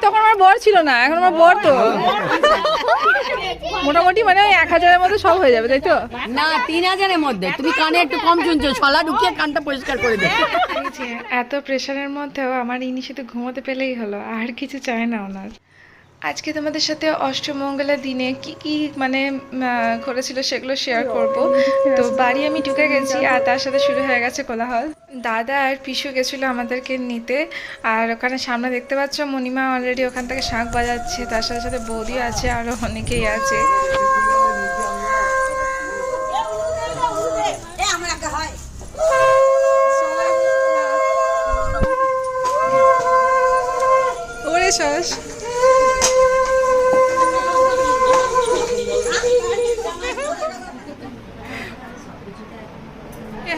তখন আমার বর ছিল না, এখন আমার বর তো মোটামুটি মানে 1000-এর মধ্যে সব হয়ে যাবে, তাই তো? না 3000-এর মধ্যে। তুমি কানে একটু কম শুনছো, ছলা ঢুকিয়ে কানটা পরিষ্কার করে দে। এত প্রেশারের মধ্যেও আমার ইনি শুধু ঘুমোতে পেলেই হলো, আর কিছু চায় না ওনার। আজকে তোমাদের সাথে অষ্টমঙ্গলার দিনে কি কি মানে করেছিল সেগুলো শেয়ার করব। তো বাড়ি আমি ঢুকে গেছি আর তার সাথে শুরু হয়ে গেছে কোলাহল। দাদা আর পিসু গেছিলো আমাদেরকে নিতে, আর ওখানে সামনে দেখতে পাচ্ছ মণিমা অলরেডি ওখান থেকে শাঁখ বাজাচ্ছে, তার সাথে সাথে বৌদি আছে, আরও অনেকেই আছে। ওরে সস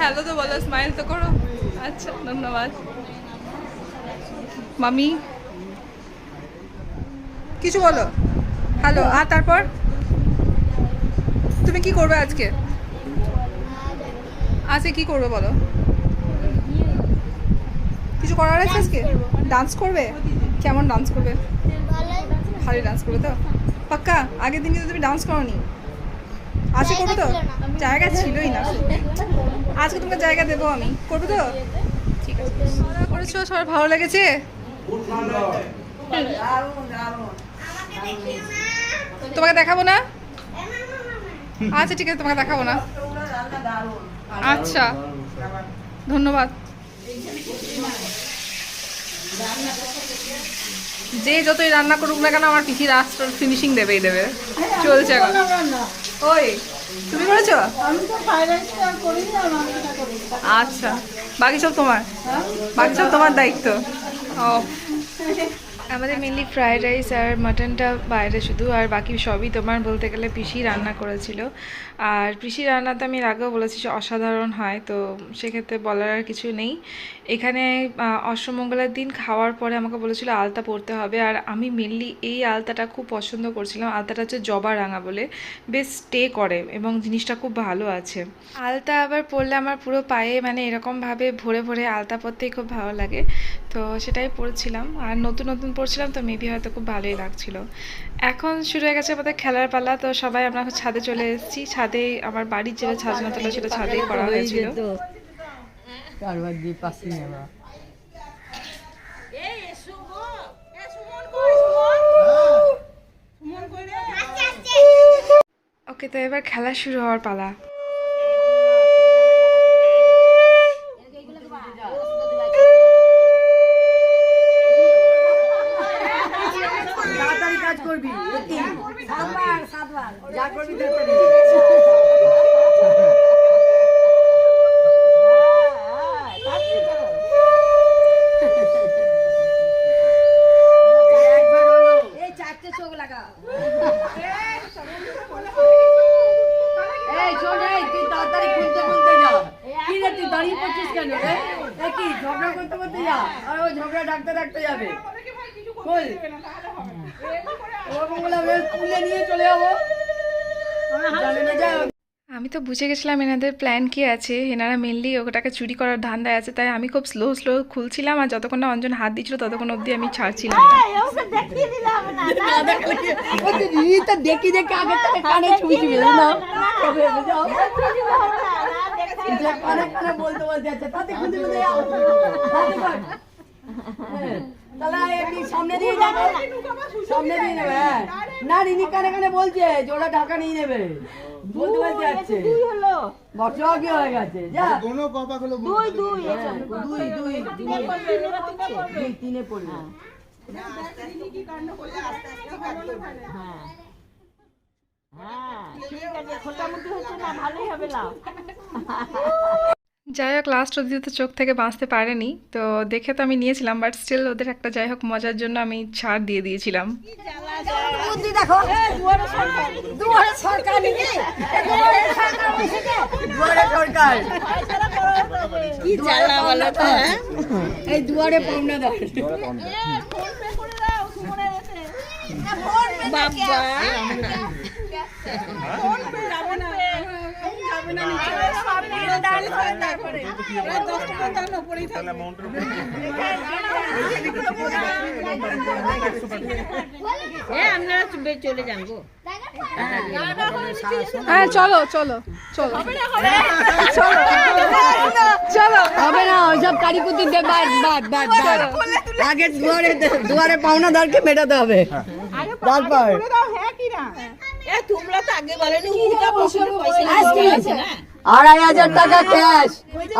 হ্যালো তো বলো, স্মাইল তো করো। আচ্ছা ধন্যবাদ মামি, কিছু বলো। হ্যালো। আর তারপর তুমি কি করবে আজকে? আজকে কি করবে বলো? কিছু করার আছে আজকে? ডান্স করবে? কেমন ডান্স করবে? ভালো ডান্স করবে তো? পাক্কা? আগের দিন কিন্তু তুমি ডান্স করোনি। আজকে করবে তো? জায়গা ছিলই না, আজকে তোমাকে জায়গা দেবো আমি, করবে তো? ঠিক আছে। করেছো, সবার ভালো লেগেছে? তোমাকে দেখাবো না? আচ্ছা ঠিক আছে, তোমাকে দেখাবো না। আচ্ছা ধন্যবাদ। যে যতই রান্না করুক না কেন আমার পিসি লাস্ট ফিনিশিং দেবেই দেবে, চলছে এখন। ওই তুমি করেছো? আচ্ছা, বাকি সব তোমার, বাকি সব তোমার দায়িত্ব। ও আমাদের মেনলি ফ্রায়েড রাইস আর মাটনটা বাইরে শুধু, আর বাকি সবই তোমার বলতে গেলে পিসি রান্না করেছিল। আর পিসি রান্না তো আমি এর আগেও বলেছি যে অসাধারণ হয়, তো সেক্ষেত্রে বলার আর কিছু নেই। এখানে অষ্টমঙ্গলার দিন খাওয়ার পরে আমাকে বলেছিল আলতা পরতে হবে, আর আমি মেনলি এই আলতাটা খুব পছন্দ করছিলাম। আলতাটা হচ্ছে জবা রাঙা বলে, বেশ স্টে করে এবং জিনিসটা খুব ভালো আছে। আলতা আবার পরলে আমার পুরো পায়ে মানে এরকমভাবে ভরে ভরে আলতা পরতেই খুব ভালো লাগে, তো সেটাই পরছিলাম। আর নতুন নতুন পরছিলাম তো মেবি হয়তো খুব ভালোই লাগছিল। এখন শুরু হয়ে গেছে আমাদের খেলার পালা, তো সবাই আমরা ছাদে চলে এসেছি। ছাদে আমার বাড়ির যেটা ছাদনা তোলা ছিল ছাদেই করা হয়েছিল। ওকে, তো এবার খেলা শুরু হওয়ার পালা। আমি তো বুঝে গেছিলাম এনাদের প্ল্যান কি আছে। এনারা মেনলি ওটাকে চুরি করার ধান্দায় আছে, তাই আমি খুব স্লো স্লো খুলছিলাম, আর যতক্ষণ না অঞ্জন হাত দিচ্ছিল ততক্ষণ অবধি আমি ছাড়ছিলাম না। সামনে দিয়ে যাবে, সামনে দিয়ে নেবে। না রিনি কানে কানে বলছে যে ওরা ঢাকা নিয়ে নেবে, বলতে বলতে যাচ্ছে বছর কি হয়ে গেছে। যা কোনো পাপা গুলো দুই দুই দুই দুই দুই তিনে পড়বে। রিনি কি কাণ্ড করলে আস্তে আস্তে কাটতে পারে। হ্যাঁ হ্যাঁ ঠিক আছে, খোটামুটি হচ্ছে না, ভালোই হবে না। যাই হোক, লাস্ট অবধি তো চোখ থেকে বাঁচতে পারেনি, তো দেখে তো আমি নিয়েছিলাম, বাট স্টিল ওদের একটা যাই হোক মজার জন্য আমি ছাড় দিয়ে দিয়েছিলাম। এই দুয়ারে পাওনাদার চলে যান গো। হ্যাঁ চলো চলো চলো চলো চলো। হবে না ওইসব কারিকুতি দিয়ে বাদ বাদ বাদ বাদ। আগে দুয়ারে পাওনাদারকে মেটাতে হবে তারপর তোমরা তো আগে বলেনি উল্টা পয়সা আছে না 2500 টাকা ক্যাশ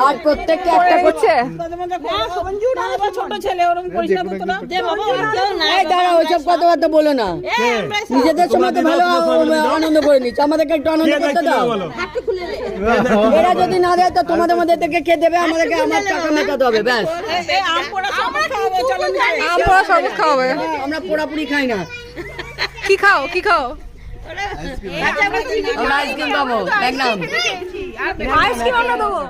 আর প্রত্যেককে একটা করছে। ছোট ছেলে ওরকম পয়সা দিত না যে বাবা ওর কেউ নাই। এই দাঁড়া ওইসব কথাবার্তা বলো না, নিজেদের সময় তো ভালো আনন্দ করে নিচ্ছ, আমাদেরকে একটু আনন্দ করতে দাও। এরা যদি না দেয় তো তোমাদের মধ্যে থেকে কে দেবে? আমাদেরকে আমার টাকা মেটাতে হবে ব্যাস। আম পোড়া সব খাওয়াবো চলো আম পোড়া শরবত খাওয়াবে। আমরা পোড়াপুরি খাই না, কি খাও কি খাও? আমরা আইসক্রিম খাবো। দেখলাম আইসক্রিম আমরা দেবো।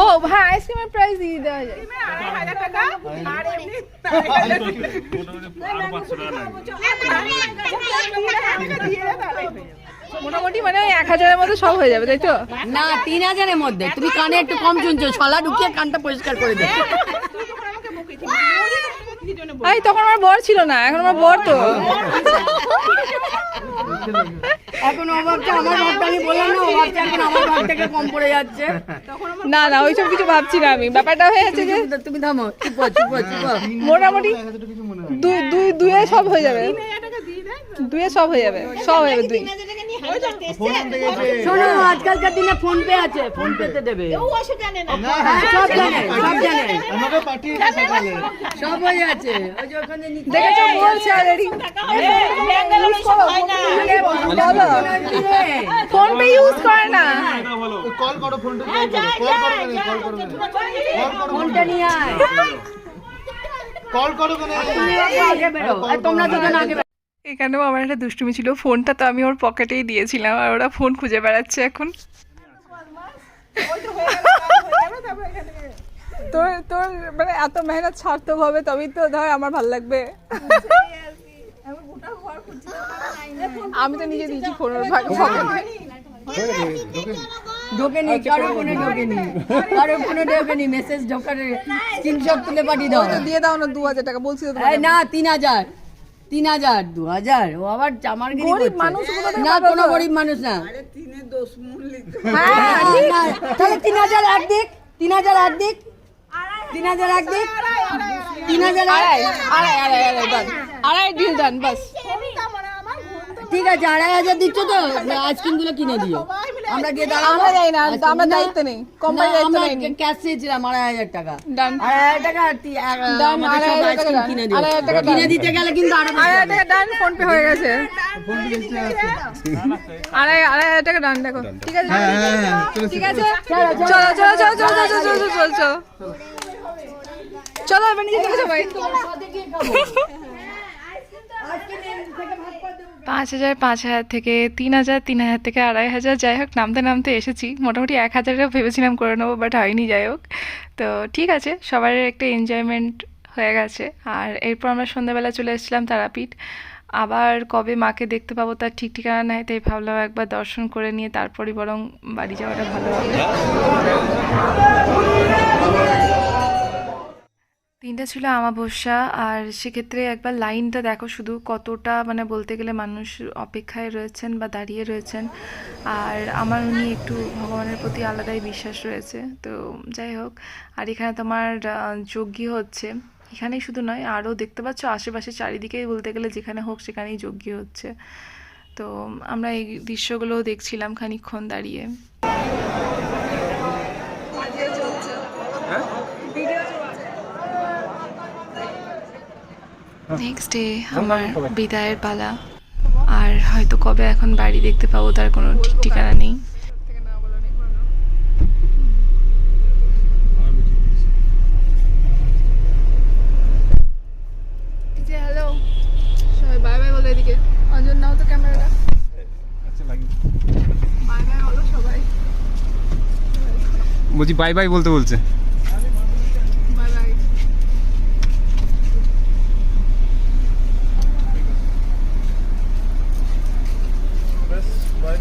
ও হ্যাঁ আইসক্রিমের প্রাইস দিয়ে দেওয়া যায়। মোটামুটি মানে 1000-এর মধ্যে সব হয়ে যাবে তাই তো? না 3000-এর মধ্যে। তুমি কানে একটু কম শুনছো, ছলা ঢুকিয়ে কানটা পরিষ্কার করে দে। এই তখন আমার বর ছিল না, এখন আমার বর তো। এখন ও ভাবছে আমার ভাবটা, আমি বললাম না ও ভাবছে এখন আমার ভাগ থেকে কম পড়ে যাচ্ছে। না না ওইসব কিছু ভাবছি না আমি, ব্যাপারটা হয়ে যাচ্ছে যে তুমি থামো, চুপ চুপ চুপ। মোটামুটি দুয়ে সব হয়ে যাবে, দুয়ে সব হয়ে যাবে, সব হয়ে যাবে দুই। শোনো আজকালকার দিনে ফোন পে আছে, ফোন পেতে দেবে। হ্যাঁ, সব জানে সব জানে, সব হয়ে আছে। ওই যে ওখানে দেখেছো বলছে অলরেডি ফোন পে ইউজ করে না। কল করো, ফোনটা ফোনটা নিয়ে আয়, কল করো কেন? আগে বেরো। আর তোমরা দুজন আগে বেরো। এখানেও আমার একটা দুষ্টুমি ছিল, ফোনটা তো আমি ওর পকেটেই দিয়েছিলাম আর ওরা ফোন খুঁজে বেড়াচ্ছে এখন। তোর তোর মানে এত মেহনত সার্থক হবে তবেই তো ধর আমার ভালো লাগবে। আমি তো নিজে দিয়েছি ফোনের ঢোকেনি, কারো ফোনে ঢোকেনি, কারো ফোনে ঢোকেনি। মেসেজ ঢোকার স্ক্রিনশট তুলে পাঠিয়ে দাও। দিয়ে দাও না 2000 টাকা বলছি তো এই না 3000 2000 ও আবার চামারগিরি গরিব করছে। মানুষ না কোনো গরিব মানুষ না। হ্যাঁ না, তাহলে 3000 এক দিক, 3000 এক দিক, 3000 এক দিক, 3000 আড়াই ডিল ডান বাস। ঠিক আছে 2500 দিচ্ছ তো আইসক্রিম গুলো কিনে দিও। আমরা গিয়ে দাঁড়াবো। আমরা যাই না, আমরা দায়িত্ব নেই, কোম্পানি দায়িত্ব নেই। আমরা ক্যাশ চেয়েছিলাম 2500 টাকা। ডান 2500 টাকা ডান, আমাদের সব 2500 আইসক্রিম টাকা কিনে ডান, দিও। 2500 টাকা কিনে দিতে গেলে কিন্তু আরো বেশি 2000 হবে। টাকা ডান, ফোন পে হয়ে গেছে। 2500 টাকা ডান। দেখো ঠিক আছে ঠিক আছে, চলো চলো চলো চলো চলো চলো চলো চলো চলো চলো এবার নিজে থেকে সবাই। 5000 5000 থেকে 3000 3000 থেকে 2500, যাই হোক নামতে নামতে এসেছি। মোটামুটি 1000-এও ভেবেছিলাম করে নেবো, বাট হয়নি। যাই হোক, তো ঠিক আছে, সবার একটা এনজয়মেন্ট হয়ে গেছে। আর এরপর আমরা সন্ধ্যাবেলা চলে এসেছিলাম তারাপীঠ। আবার কবে মাকে দেখতে পাবো তার ঠিক ঠিকানা নেই, তাই ভাবলাম একবার দর্শন করে নিয়ে তারপরই বরং বাড়ি যাওয়াটা ভালো হবে। দিনটা ছিল আমাবস্যা, আর সেক্ষেত্রে একবার লাইনটা দেখো শুধু কতটা, মানে বলতে গেলে মানুষ অপেক্ষায় রয়েছেন বা দাঁড়িয়ে রয়েছেন। আর আমার উনি একটু ভগবানের প্রতি আলাদাই বিশ্বাস রয়েছে। তো যাই হোক, আর এখানে তোমার যজ্ঞ হচ্ছে, এখানেই শুধু নয় আরও দেখতে পাচ্ছ আশেপাশে চারিদিকেই, বলতে গেলে যেখানে হোক সেখানেই যজ্ঞ হচ্ছে। তো আমরা এই দৃশ্যগুলোও দেখছিলাম খানিকক্ষণ দাঁড়িয়ে। নেক্সট ডে আমার বিদায়ের পালা, আর হয়তো কবে এখন বাড়ি দেখতে পাবো তার কোনো ঠিক ঠিকানা নেই। হ্যালো সবাই, বাই বাই বলো এদিকে। অঞ্জন নাও তো ক্যামেরাটা, বাই বাই বলো সবাই। বলছি বাই বাই বলতে বলছে। Bye bye. বাই।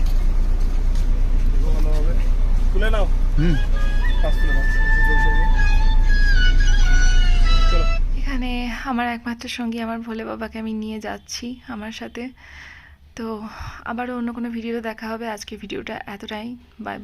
তুলে নাও হুম পাস তুলে নাও চলো এখানে আমার একমাত্র সঙ্গী আমার ভোলে বাবাকে আমি নিয়ে যাচ্ছি আমার সাথে। তো আবারও অন্য কোনো ভিডিও দেখা হবে, আজকে ভিডিওটা এতটাই, বাই।